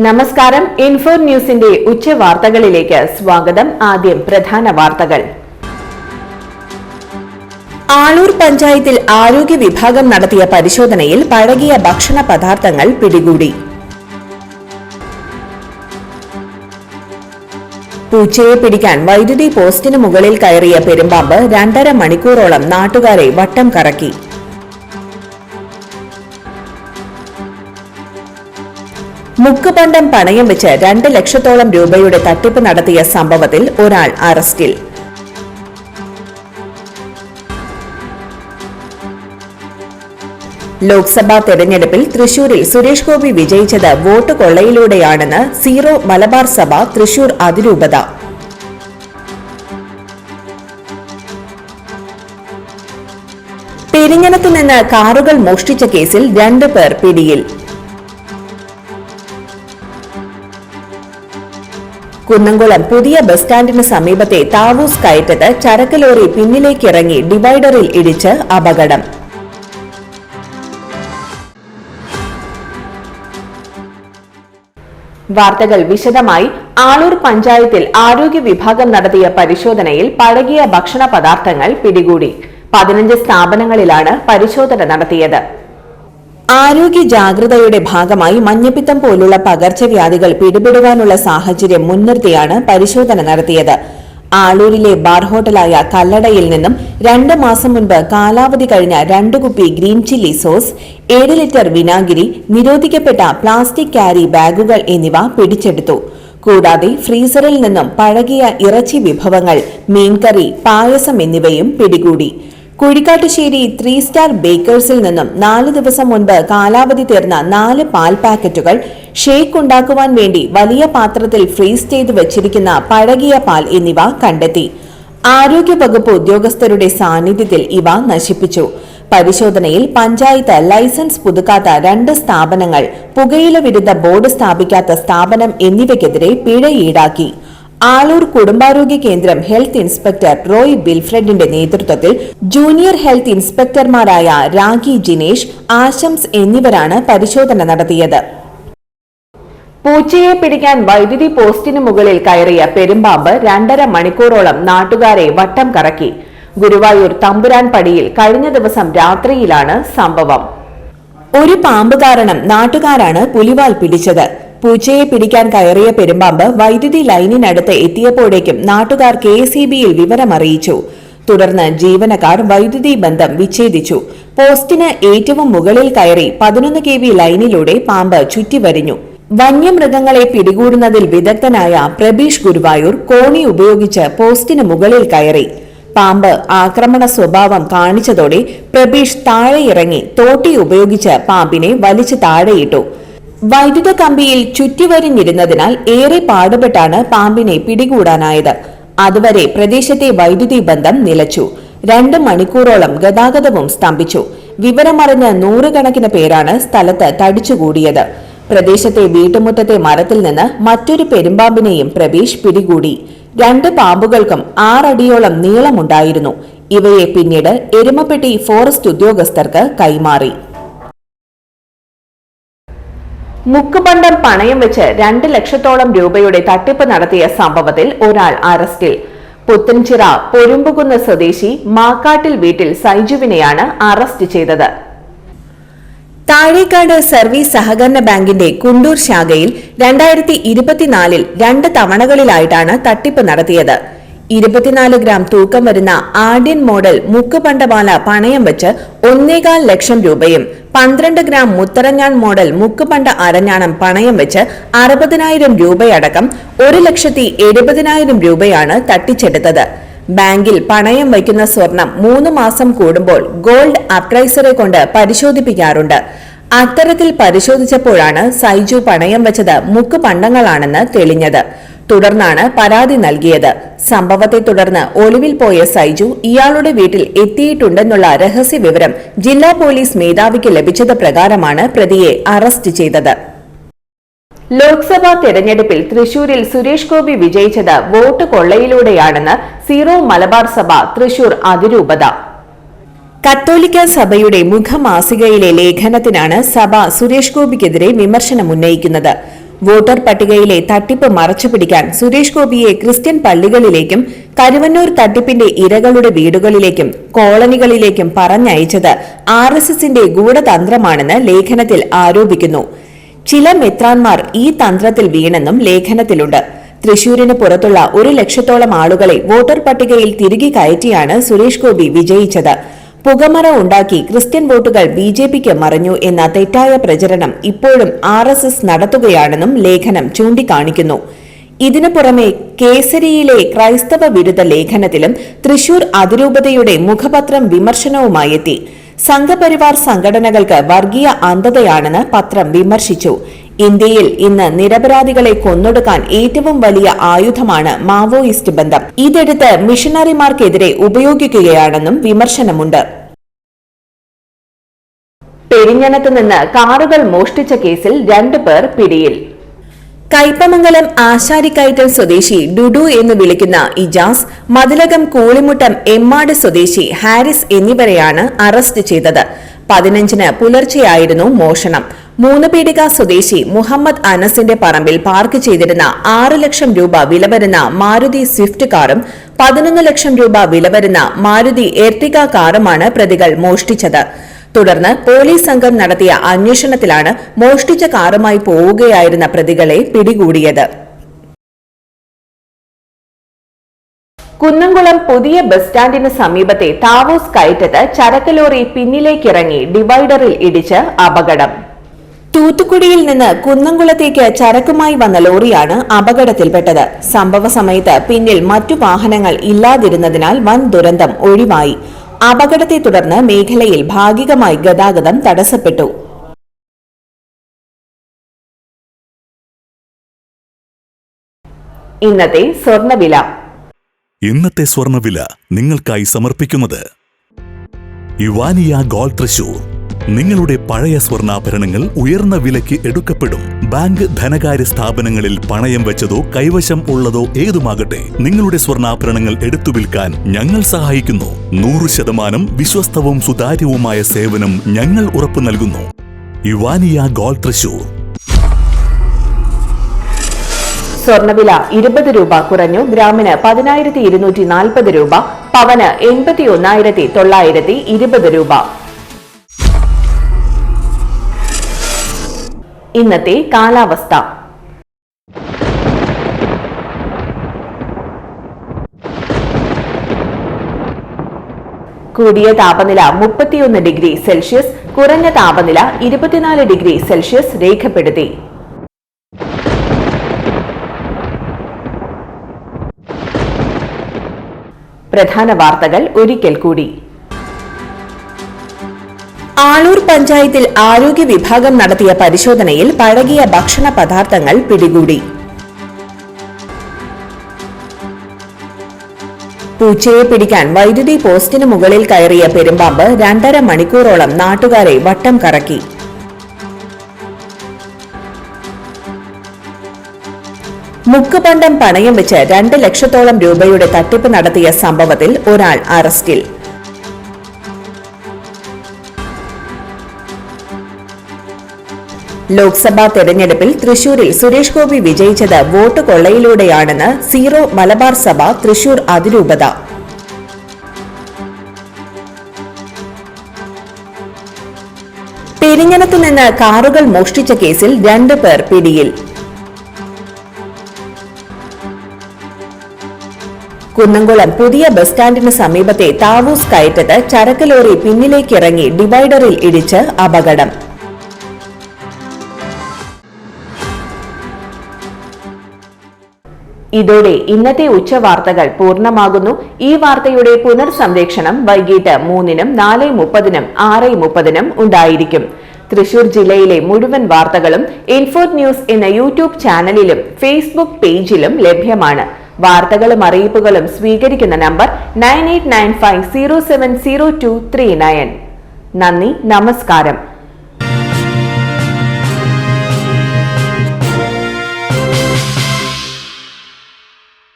നമസ്കാരം. ഇൻഫോ ന്യൂസിന്റെ ഉച്ചവാർത്തകളിലേക്ക് സ്വാഗതം. ആദ്യം പ്രധാന വാർത്തകൾ. ആളൂർ പഞ്ചായത്തിൽ ആരോഗ്യ വിഭാഗം നടത്തിയ പരിശോധനയിൽ പഴകിയ ഭക്ഷണ പദാർത്ഥങ്ങൾ പിടികൂടി. പൂച്ചയെ പിടിക്കാൻ വൈദ്യുതി പോസ്റ്റിന് മുകളിൽ കയറിയ പെരുമ്പാമ്പ് 2.5 മണിക്കൂറോളം നാട്ടുകാരെ വട്ടം കറക്കി. മുക്കുപണ്ടം പണയം വെച്ച് 2 ലക്ഷത്തോളം രൂപയുടെ തട്ടിപ്പ് നടത്തിയ സംഭവത്തിൽ ഒരാൾ അറസ്റ്റിൽ. ലോക്സഭാ തെരഞ്ഞെടുപ്പിൽ തൃശൂരിൽ സുരേഷ് ഗോപി വിജയിച്ചത് വോട്ട് കൊള്ളയിലൂടെയാണെന്ന് സീറോ മലബാർ സഭ തൃശൂർ അതിരൂപത. പെരിഞ്ഞനത്തുനിന്ന് കാറുകൾ മോഷ്ടിച്ച കേസിൽ 2 പേർ പിടിയിൽ. കുന്നംകുളം പുതിയ ബസ് സ്റ്റാൻഡിന് സമീപത്തെ താവൂസ് കയറ്റത്ത് ചരക്ക് ലോറി പിന്നിലേക്കിറങ്ങി ഡിവൈഡറിൽ ഇടിച്ച് അപകടം. വാർത്തകൾ വിശദമായി. ആളൂർ പഞ്ചായത്തിൽ ആരോഗ്യ വിഭാഗം നടത്തിയ പരിശോധനയിൽ പഴകിയ ഭക്ഷണ പദാർത്ഥങ്ങൾ പിടികൂടി. 15 സ്ഥാപനങ്ങളിലാണ് പരിശോധന നടത്തിയത്. ആരോഗ്യ ജാഗ്രതയുടെ ഭാഗമായി മഞ്ഞപ്പിത്തം പോലുള്ള പകർച്ചവ്യാധികൾ പിടിപെടുവാനുള്ള സാഹചര്യം മുൻനിർത്തിയാണ് പരിശോധന നടത്തിയത്. ആളൂരിലെ ബാർ ഹോട്ടലായ കല്ലടയിൽ നിന്നും 2 മാസം മുൻപ് കാലാവധി കഴിഞ്ഞ 2 കുപ്പി ഗ്രീൻ ചില്ലി സോസ്, 7 ലിറ്റർ വിനാഗിരി, നിരോധിക്കപ്പെട്ട പ്ലാസ്റ്റിക് ക്യാരി ബാഗുകൾ എന്നിവ പിടിച്ചെടുത്തു. കൂടാതെ ഫ്രീസറിൽ നിന്നും പഴകിയ ഇറച്ചി വിഭവങ്ങൾ, മീൻകറി, പായസം എന്നിവയും പിടികൂടി. കുഴിക്കാട്ടുശ്ശേരി 3 സ്റ്റാർ ബേക്കേഴ്സിൽ നിന്നും 4 ദിവസം മുൻപ് കാലാവധി തീർന്ന 4 പാൽ പാക്കറ്റുകൾ, ഷേക്ക് ഉണ്ടാക്കുവാൻ വേണ്ടി വലിയ പാത്രത്തിൽ ഫ്രീസ് ചെയ്ത് വച്ചിരിക്കുന്ന പഴകിയ പാൽ എന്നിവ കണ്ടെത്തി. ആരോഗ്യ വകുപ്പ് ഉദ്യോഗസ്ഥരുടെ സാന്നിധ്യത്തിൽ ഇവ നശിപ്പിച്ചു. പരിശോധനയിൽ പഞ്ചായത്ത് ലൈസൻസ് പുതുക്കാത്ത 2 സ്ഥാപനങ്ങൾ, പുകയില വിരുദ്ധ ബോർഡ് സ്ഥാപിക്കാത്ത സ്ഥാപനം എന്നിവയ്ക്കെതിരെ പിഴ ഈടാക്കി. ആളൂർ കുടുംബാരോഗ്യ കേന്ദ്രം ഹെൽത്ത് ഇൻസ്പെക്ടർ റോയ് ബിൽഫ്രഡിന്റെ നേതൃത്വത്തിൽ ജൂനിയർ ഹെൽത്ത് ഇൻസ്പെക്ടർമാരായ രാഗി ജിനേഷ്, ആശംസ് എന്നിവരാണ് പരിശോധന നടത്തിയത്. പൂച്ചയെ പിടിക്കാൻ വൈദ്യുതി പോസ്റ്റിന് മുകളിൽ കയറിയ പെരുമ്പാമ്പ് 2.5 മണിക്കൂറോളം നാട്ടുകാരെ വട്ടം കറക്കി. ഗുരുവായൂർ തമ്പുരാൻ പടിയിൽ കഴിഞ്ഞ ദിവസം രാത്രിയിലാണ് സംഭവം. ഒരു പാമ്പ് കാരണം നാട്ടുകാരാണ് പുലിവാൽ പിടിച്ചത്. പൂച്ചയെ പിടിക്കാൻ കയറിയ പെരുമ്പാമ്പ് വൈദ്യുതി ലൈനിനടുത്ത് എത്തിയപ്പോഴേക്കും നാട്ടുകാർ KSEBയിൽ വിവരമറിയിച്ചു. തുടർന്ന് ജീവനക്കാർ വൈദ്യുതി ബന്ധം വിച്ഛേദിച്ചു. പോസ്റ്റിന് ഏറ്റവും മുകളിൽ കയറി 11 kV ലൈനിലൂടെ പാമ്പ് ചുറ്റിവരിഞ്ഞു. വന്യമൃഗങ്ങളെ പിടികൂടുന്നതിൽ വിദഗ്ധനായ പ്രബീഷ് ഗുരുവായൂർ കോണി ഉപയോഗിച്ച് പോസ്റ്റിന് മുകളിൽ കയറി. പാമ്പ് ആക്രമണ സ്വഭാവം കാണിച്ചതോടെ പ്രബീഷ് താഴെയിറങ്ങി തോട്ടി ഉപയോഗിച്ച് പാമ്പിനെ വലിച്ചു താഴെയിട്ടു. വൈദ്യുത കമ്പിയിൽ ചുറ്റിവരിഞ്ഞിരുന്നതിനാൽ ഏറെ പാടുപെട്ടാണ് പാമ്പിനെ പിടികൂടാനായത്. അതുവരെ പ്രദേശത്തെ വൈദ്യുതി ബന്ധം നിലച്ചു. 2 മണിക്കൂറോളം ഗതാഗതവും സ്തംഭിച്ചു. വിവരമറിഞ്ഞ് 100 കണക്കിന് പേരാണ് സ്ഥലത്ത് തടിച്ചുകൂടിയത്. പ്രദേശത്തെ വീട്ടുമുറ്റത്തെ മരത്തിൽ നിന്ന് മറ്റൊരു പെരുമ്പാമ്പിനെയും പ്രബീഷ് പിടികൂടി. 2 പാമ്പുകൾക്കും 6 അടിയോളം നീളമുണ്ടായിരുന്നു. ഇവയെ പിന്നീട് എരുമപ്പെട്ടി ഫോറസ്റ്റ് ഉദ്യോഗസ്ഥർക്ക് കൈമാറി. മുക്കുപണ്ടം പണയം വെച്ച് 2 ലക്ഷത്തോളം രൂപയുടെ തട്ടിപ്പ് നടത്തിയ സംഭവത്തിൽ ഒരാൾ അറസ്റ്റിൽ. പുത്തൻചിറ പൊരുമ്പുകുന്ന് സ്വദേശി മാക്കാട്ടിൽ വീട്ടിൽ സൈജുവിനെയാണ് അറസ്റ്റ് ചെയ്തത്. താഴേക്കാട് സർവീസ് സഹകരണ ബാങ്കിന്റെ കുണ്ടൂർ ശാഖയിൽ 2024 2 തവണകളിലായിട്ടാണ് തട്ടിപ്പ് നടത്തിയത്. 24 ഗ്രാം തൂക്കം വരുന്ന ആർഡിയൻ മോഡൽ മുക്കുപണ്ടമാല പണയം വെച്ച് 1.25 ലക്ഷം രൂപയും 12 ഗ്രാം മുത്തറഞ്ഞാൺ മോഡൽ മുക്കുപണ്ട അരഞ്ഞാണം പണയം വെച്ച് 60,000 രൂപയടക്കം 1,70,000 രൂപയാണ് തട്ടിച്ചെടുത്തത്. ബാങ്കിൽ പണയം വയ്ക്കുന്ന സ്വർണം 3 മാസം കൂടുമ്പോൾ ഗോൾഡ് അപ്രൈസറെ കൊണ്ട് പരിശോധിപ്പിക്കാറുണ്ട്. അത്തരത്തിൽ പരിശോധിച്ചപ്പോഴാണ് സൈജു പണയം വെച്ചത് മുക്കുപണ്ടങ്ങളാണെന്ന് തെളിഞ്ഞത്. തുടർന്നാണ് പരാതി നൽകിയത്. സംഭവത്തെ തുടർന്ന് ഒളിവിൽ പോയ സൈജു ഇയാളുടെ വീട്ടിൽ എത്തിയിട്ടുണ്ടെന്നുള്ള രഹസ്യ വിവരം ജില്ലാ പോലീസ് മേധാവിക്ക് ലഭിച്ചത് പ്രകാരമാണ് പ്രതിയെ അറസ്റ്റ് ചെയ്തത്. ലോക്സഭാ തെരഞ്ഞെടുപ്പിൽ തൃശൂരിൽ സുരേഷ് ഗോപി വിജയിച്ചത് വോട്ട് കൊള്ളയിലൂടെയാണെന്ന് സീറോ മലബാർ സഭ തൃശൂർ അതിരൂപത. കത്തോലിക്ക സഭയുടെ മുഖമാസികയിലെ ലേഖനത്തിനാണ് സഭ സുരേഷ് ഗോപിക്കെതിരെ വിമർശനമുന്നയിക്കുന്നത്. വോട്ടർ പട്ടികയിലെ തട്ടിപ്പ് മറച്ചുപിടിക്കാൻ സുരേഷ് ഗോപിയെ ക്രിസ്ത്യൻ പള്ളികളിലേക്കും കരുവന്നൂർ തട്ടിപ്പിന്റെ ഇരകളുടെ വീടുകളിലേക്കും കോളനികളിലേക്കും പറഞ്ഞയച്ചത് RSSന്റെ ഗൂഢതന്ത്രമാണെന്ന് ലേഖനത്തിൽ ആരോപിക്കുന്നു. ചില മെത്രാൻമാർ ഈ തന്ത്രത്തിൽ വീണെന്നും ലേഖനത്തിലുണ്ട്. തൃശൂരിന് പുറത്തുള്ള 1 ലക്ഷത്തോളം ആളുകളെ വോട്ടർ പട്ടികയിൽ തിരികെ കയറ്റിയാണ് സുരേഷ് ഗോപി വിജയിച്ചത്. പുകമറ ഉണ്ടാക്കി ക്രിസ്ത്യൻ വോട്ടുകൾ BJPക്ക് മറിഞ്ഞു എന്ന തെറ്റായ പ്രചരണം ഇപ്പോഴും RSS നടത്തുകയാണെന്നും ലേഖനം ചൂണ്ടിക്കാണിക്കുന്നു. ഇതിനു പുറമെ കേസരിയിലെ ക്രൈസ്തവ വിരുദ്ധ ലേഖനത്തിലും തൃശൂർ അതിരൂപതയുടെ മുഖപത്രം വിമർശനവുമായെത്തി. സംഘപരിവാർ സംഘടനകൾക്ക് വർഗീയ അന്ധതയാണെന്ന് പത്രം വിമർശിച്ചു. ഇന്ത്യയിൽ ഇന്ന് നിരപരാധികളെ കൊന്നൊടുക്കാൻ ഏറ്റവും വലിയ ആയുധമാണ് മാവോയിസ്റ്റ് ബന്ധം. ഇതെടുത്ത് മിഷണറിമാർക്കെതിരെ ഉപയോഗിക്കുകയാണെന്നും വിമർശനമുണ്ട്. പെരിഞ്ഞനത്ത് നിന്ന് കാറുകൾ മോഷ്ടിച്ച കേസിൽ 2 പേർ പിടിയിൽ. കയ്പമംഗലം ആശാരിക്കയറ്റൽ സ്വദേശി ഡുഡു എന്ന് വിളിക്കുന്ന ഇജാസ്, മതിലകം കൂളിമുട്ടം എമ്മാട് സ്വദേശി ഹാരിസ് എന്നിവരെയാണ് അറസ്റ്റ് ചെയ്തത്. 15-ന് പുലർച്ചെയായിരുന്നു മോഷണം. 3 പീടിക സ്വദേശി മുഹമ്മദ് അനസിന്റെ പറമ്പിൽ പാർക്ക് ചെയ്തിരുന്ന 6 ലക്ഷം രൂപ വില വരുന്ന മാരുതി സ്വിഫ്റ്റ് കാറും 11 ലക്ഷം രൂപ വില വരുന്ന മാരുതി എർട്ടിക കാറുമാണ് പ്രതികൾ മോഷ്ടിച്ചത്. തുടർന്ന് പോലീസ് സംഘം നടത്തിയ അന്വേഷണത്തിലാണ് മോഷ്ടിച്ച കാറുമായി പോവുകയായിരുന്ന പ്രതികളെ പിടികൂടിയത്. കുന്നംകുളം പുതിയ ബസ് സ്റ്റാൻഡിന് സമീപത്തെ താവൂസ് കയറ്റത്ത് ചരക്ക് ലോറി പിന്നിലേക്കിറങ്ങി ഡിവൈഡറിൽ ഇടിച്ച് അപകടം. തൂത്തുക്കുടിയിൽ നിന്ന് കുന്നംകുളത്തേക്ക് ചരക്കുമായി വന്ന ലോറിയാണ് അപകടത്തിൽപ്പെട്ടത്. സംഭവ സമയത്ത് പിന്നിൽ മറ്റു വാഹനങ്ങൾ ഇല്ലാതിരുന്നതിനാൽ വൻ ദുരന്തം ഒഴിവായി. അപകടത്തെ തുടർന്ന് മേഖലയിൽ ഭാഗികമായി ഗതാഗതം തടസ്സപ്പെട്ടു. ഇന്നത്തെ സ്വർണ്ണവില നിങ്ങൾക്കായി സമർപ്പിക്കുന്നത് ഇവാനിയ ഗോൾഡ് തൃശൂർ. നിങ്ങളുടെ പഴയ സ്വർണ്ണാഭരണങ്ങൾ ഉയർന്ന വിലയ്ക്ക് എടുക്കപ്പെടും. ബാങ്ക്, ധനകാര്യ സ്ഥാപനങ്ങളിൽ പണയം വെച്ചതോ കൈവശം ഉള്ളതോ ഏതുമാകട്ടെ, നിങ്ങളുടെ സ്വർണ്ണാഭരണങ്ങൾ എടുത്തു വിൽക്കാൻ ഞങ്ങൾ സഹായിക്കുന്നു. 100% വിശ്വസ്തവും സുതാര്യവുമായ സേവനം ഞങ്ങൾ ഉറപ്പു നൽകുന്നു. ഇവാനിയ ഗോൾഡ് തൃശൂർ. സ്വർണ്ണവില 20 രൂപ കുറഞ്ഞു. ഗ്രാമിന് 10,240 രൂപ, പവന് 81,920 രൂപ. ഇന്നത്തെ കാലാവസ്ഥ. കൂടിയ താപനില 31 ഡിഗ്രി സെൽഷ്യസ്, കുറഞ്ഞ താപനില 24 ഡിഗ്രി സെൽഷ്യസ് രേഖപ്പെടുത്തി. പ്രധാന വാർത്തകൾ ഒരിക്കൽ കൂടി. ആളൂർ പഞ്ചായത്തിൽ ആരോഗ്യ വിഭാഗം നടത്തിയ പരിശോധനയിൽ പഴകിയ ഭക്ഷണ പദാർത്ഥങ്ങൾ പിടികൂടി. പൂച്ചയെ പിടിക്കാൻ വൈദ്യുതി പോസ്റ്റിന് മുകളിൽ കയറിയ പെരുമ്പാമ്പ് 2.5 മണിക്കൂറോളം നാട്ടുകാരെ വട്ടം കറക്കി. മുക്കുപണ്ടം പണയം വെച്ച് 2 ലക്ഷത്തോളം രൂപയുടെ തട്ടിപ്പ് നടത്തിയ സംഭവത്തിൽ ഒരാൾ അറസ്റ്റിൽ. ലോക്സഭാ തെരഞ്ഞെടുപ്പിൽ തൃശൂരിൽ സുരേഷ് ഗോപി വിജയിച്ചത് വോട്ട് കൊള്ളയിലൂടെയാണെന്ന് സീറോ മലബാർ സഭ തൃശൂർ അതിരൂപത. പെരിഞ്ഞനത്ത് നിന്ന് കാറുകൾ മോഷ്ടിച്ച കേസിൽ 2 പേർ പിടിയിൽ. കുന്നംകുളം പുതിയ ബസ് സ്റ്റാൻഡിന് സമീപത്തെ താവൂസ് കയറ്റത്ത് ചരക്ക് ലോറി പിന്നിലേക്കിറങ്ങി ഡിവൈഡറിൽ ഇടിച്ച് അപകടം. ഇതോടെ ഇന്നത്തെ ഉച്ചവാർത്തകൾ പൂർണ്ണമാകുന്നു. ഈ വാർത്തയുടെ പുനർസംപ്രേക്ഷണം വൈകിട്ട് 3-നും 4:30-നും 6:30-നും ഉണ്ടായിരിക്കും. തൃശൂർ ജില്ലയിലെ മുഴുവൻ വാർത്തകളും ഇൻഫോർട്ട് ന്യൂസ് എന്ന യൂട്യൂബ് ചാനലിലും ഫേസ്ബുക്ക് പേജിലും ലഭ്യമാണ്. വാർത്തകളും അറിയിപ്പുകളും സ്വീകരിക്കുന്ന നമ്പർ 9895070239. നന്ദി, നമസ്കാരം.